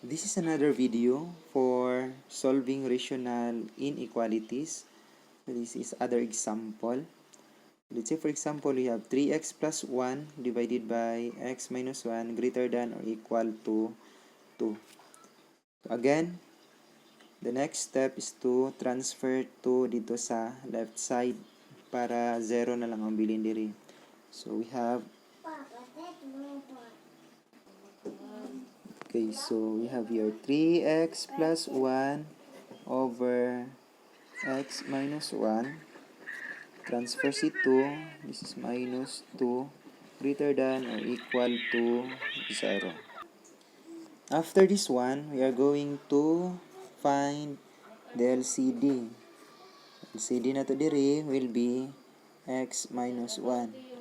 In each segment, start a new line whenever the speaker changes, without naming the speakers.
This is another video for solving rational inequalities. This is other example. Let's say for example we have 3x plus 1 divided by x minus 1 greater than or equal to 2. So again, the next step is to transfer 2 dito sa left side para 0 na lang ang bilin diri. So we have so we have here 3x plus 1 over x minus 1. Transfer si 2. This is minus 2 greater than or equal to 0. After this one, we are going to find the LCD. LCD na to diri will be x minus 1.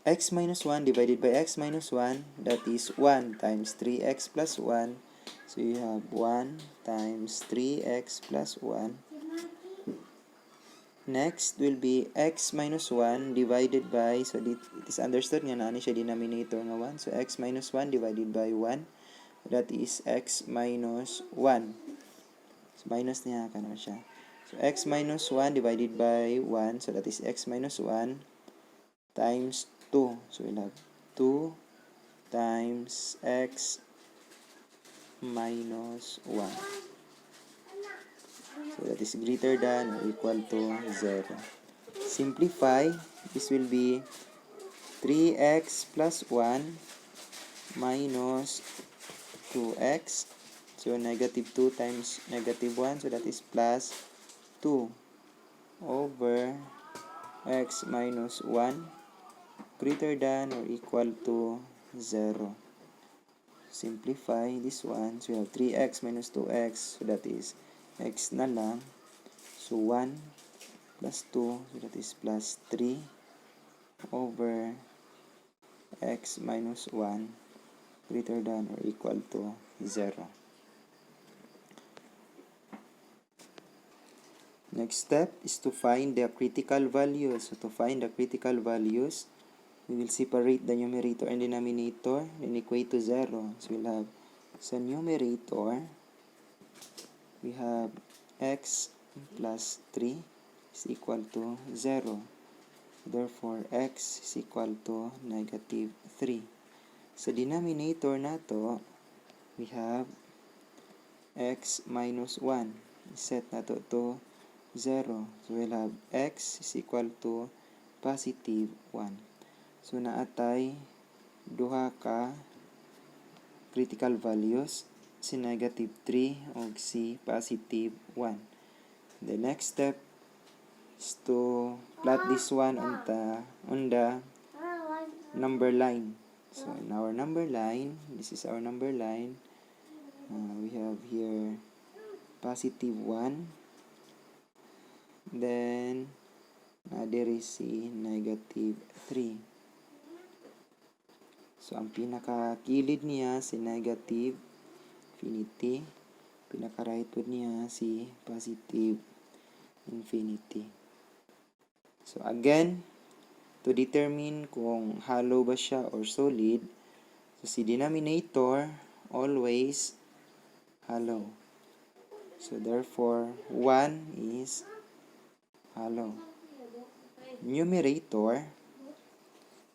X minus 1 divided by x minus 1, that is 1 times 3x plus 1. So you have 1 times 3x plus 1. Next will be x minus 1 divided by, so it is understood nga na siya denominator nga 1. So x minus 1 divided by 1, that is x minus 1. So minus niya ka naman siya. So x minus 1 divided by 1, so that is x minus 1 times 2. So we'll have 2 times x minus 1. So that is greater than or equal to 0. Simplify, this will be 3x plus 1 minus 2x. So negative 2 times negative 1, so that is plus 2 over x minus 1 greater than or equal to 0. Simplify this one. So we have 3x minus 2x. So that is x na lang. So 1 plus 2. So that is plus 3 over x minus 1 greater than or equal to 0. Next step is to find the critical values. So to find the critical values, we will separate the numerator and denominator and equate to 0. So we'll have sa numerator, we have x plus 3 is equal to 0. Therefore, x is equal to negative 3. Sa denominator na to, we have x minus 1. Set na to 0. So we'll have x is equal to positive 1. So naatay duha ka critical values, si negative 3 o si positive 1. The next step is to plot this one on the number line. So in our number line, this is our number line. We have here positive 1. Then there is si negative 3. So, ang pinaka-kilid niya si negative infinity. Pinaka-right pod niya si positive infinity. So, again, to determine kung hollow ba siya or solid, so si denominator always hollow. So, therefore, 1 is hollow. Numerator,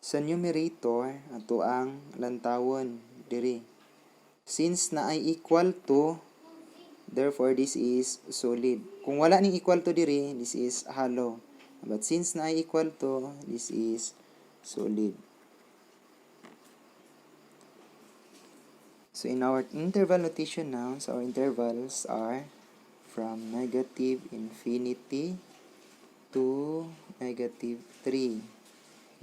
sa numerator, ato ang lantawon diri. Since na ay equal to, therefore this is solid. Kung wala ning equal to diri, this is hollow. But since na ay equal to, this is solid. So in our interval notation now, so our intervals are from negative infinity to negative 3.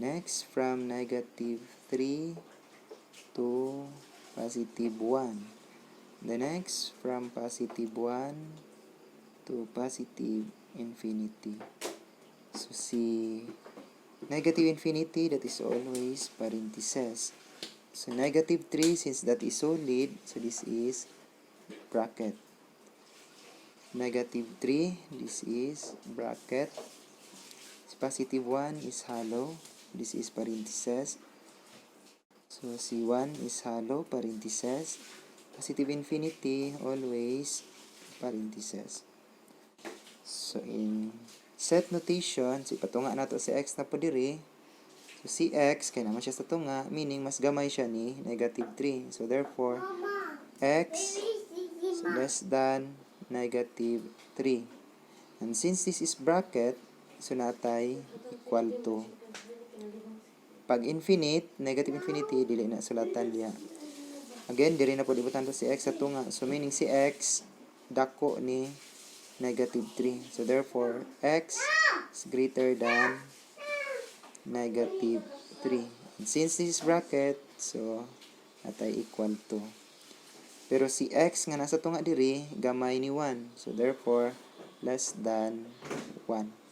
Next, from negative 3 to positive 1. The next, from positive 1 to positive infinity. So, si negative infinity, that is always parentheses. So, negative 3, since that is solid, so this is bracket. Negative 3, this is bracket. Positive 1 is hollow. This is parentheses. So, C1 is hollow, parentheses. Positive infinity, always, parentheses. So, in set notation, so ipatunga nato si x na po diri. So, si x, kaya naman siya sa tunga, meaning mas gamay siya ni negative 3. So, therefore, x is less than negative 3. And since this is bracket, so natay equal to. Pag infinite, negative infinity, dili na sulatan diya. Again, diri na po ibutan to si x sa tunga. So, meaning si x, dako ni negative 3. So, therefore, x is greater than negative 3. And since this is bracket, so, natay equal to. Pero si x nga nasa tunga diri, gamay ni 1. So, therefore, less than 1.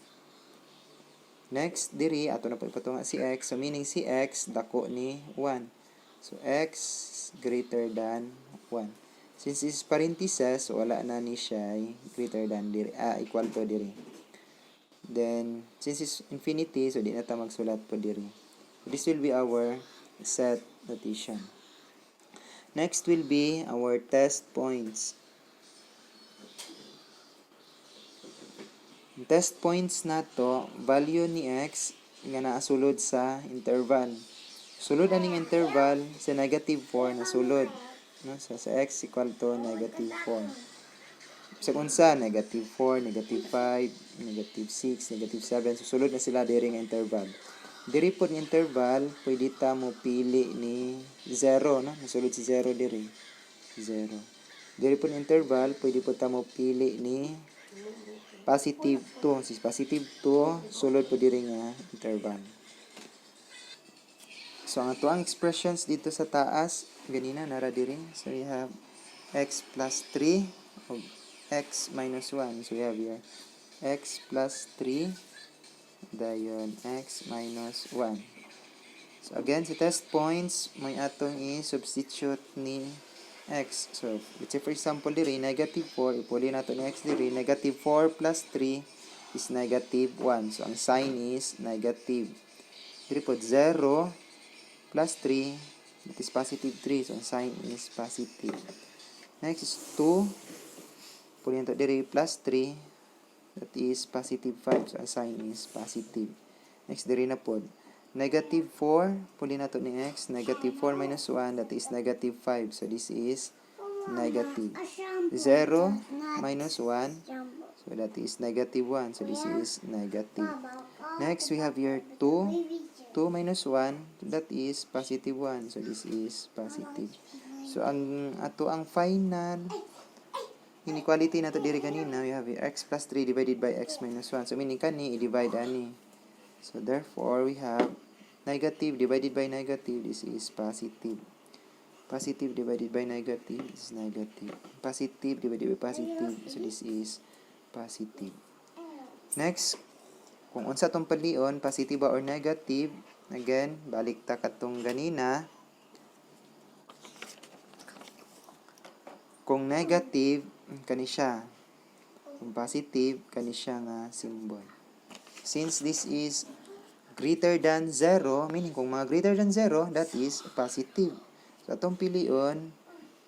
Next, diri, ato na po ipatunga si x. So, meaning si x, dako ni 1. So, x greater than 1. Since this is parentheses, so wala na ni siya greater than diri, equal to diri. Then, since it's infinity, so di na ta magsulat po diri. So, this will be our set notation. Next will be our test points. Test points na to, value ni x nga naasulod sa interval. Sulod aning interval sa negative 4 na sulod. No? So, sa x equal to negative 4. Sa unsa, negative 4, negative 5, negative 6, negative 7. So, sulod na sila diri nga interval. Diri po ng interval, pwede ta mo pili ni 0. No? Nasulod si 0 diri. 0. Diri po ng interval, pwede po ta mo pili ni positive 2. Since positive 2, sulod po diri nga interval. So, ang ito ang expressions dito sa taas, ganina, nara diri. So, we have x plus 3 o x minus 1. So, we have here x plus 3, dayon x minus 1. So, again, sa test points, may atong i-substitute ni x. So, let's say for example diri, negative 4, ipuli nato ni x diri, negative 4 plus 3 is negative 1. So, ang sign is negative. Diri po, 0 plus 3, that is positive 3. So, ang sign is positive. Next is 2, puli nato diri, plus 3, that is positive 5. So, ang sign is positive. Next, diri na po, negative 4, puli nato ni x, negative 4 minus 1, that is negative 5. So, this is negative. 0 minus 1, so that is negative 1. So, this is negative. Next, we have here 2. 2 minus 1, that is positive 1. So, this is positive. So, ang final inequality na to diri kanina, we have here x plus 3 divided by x minus 1. So, meaning kani, i-divide ani. So, therefore, we have negative divided by negative. This is positive. Positive divided by negative. This is negative. Positive divided by positive. So, this is positive. Next, kung unsa tong palion, positive ba or negative, again, balik ta katong ganina. Kung negative, kani siya. Kung positive, kani siya nga symbol. Since this is greater than 0, meaning kung mga greater than 0, that is positive. So, atong pilion,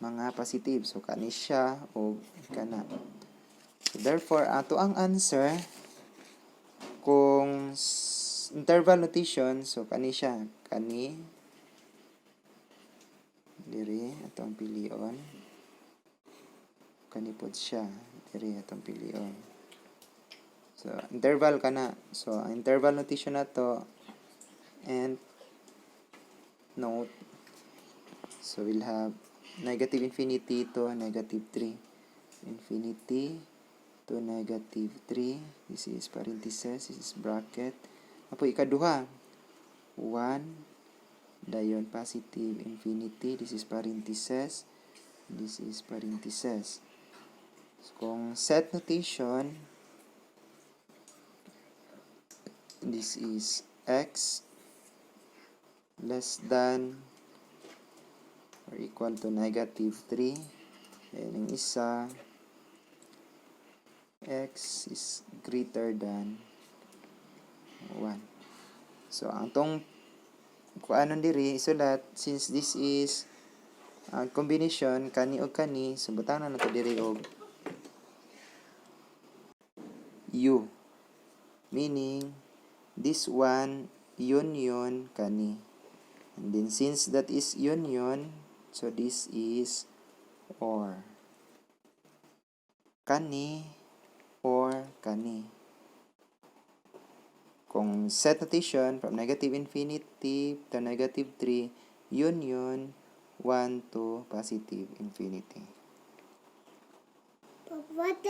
mga positive. So, kani siya o kana. So, therefore, ato ang answer, kung interval notation, so kani siya, kani, diri, atong pilion, kani pod siya, diri, atong pilion. So, interval kana. So, ang interval notation na to, and note, so we'll have negative infinity to negative 3. Infinity to negative 3. This is parentheses. This is bracket. Apo ikaduha. 1. Dayon positive infinity. This is parentheses. This is parentheses. So, kung set notation, this is x less than or equal to negative 3. And yung isa, x is greater than 1. So, ang tong kung anon diri isulat, since this is combination kani og kani, so butang na nato diri og U, meaning this one union kani, and then since that is union, so this is or, kani or kani. Kung set notation from negative infinity to negative 3, union 1 to positive infinity.
What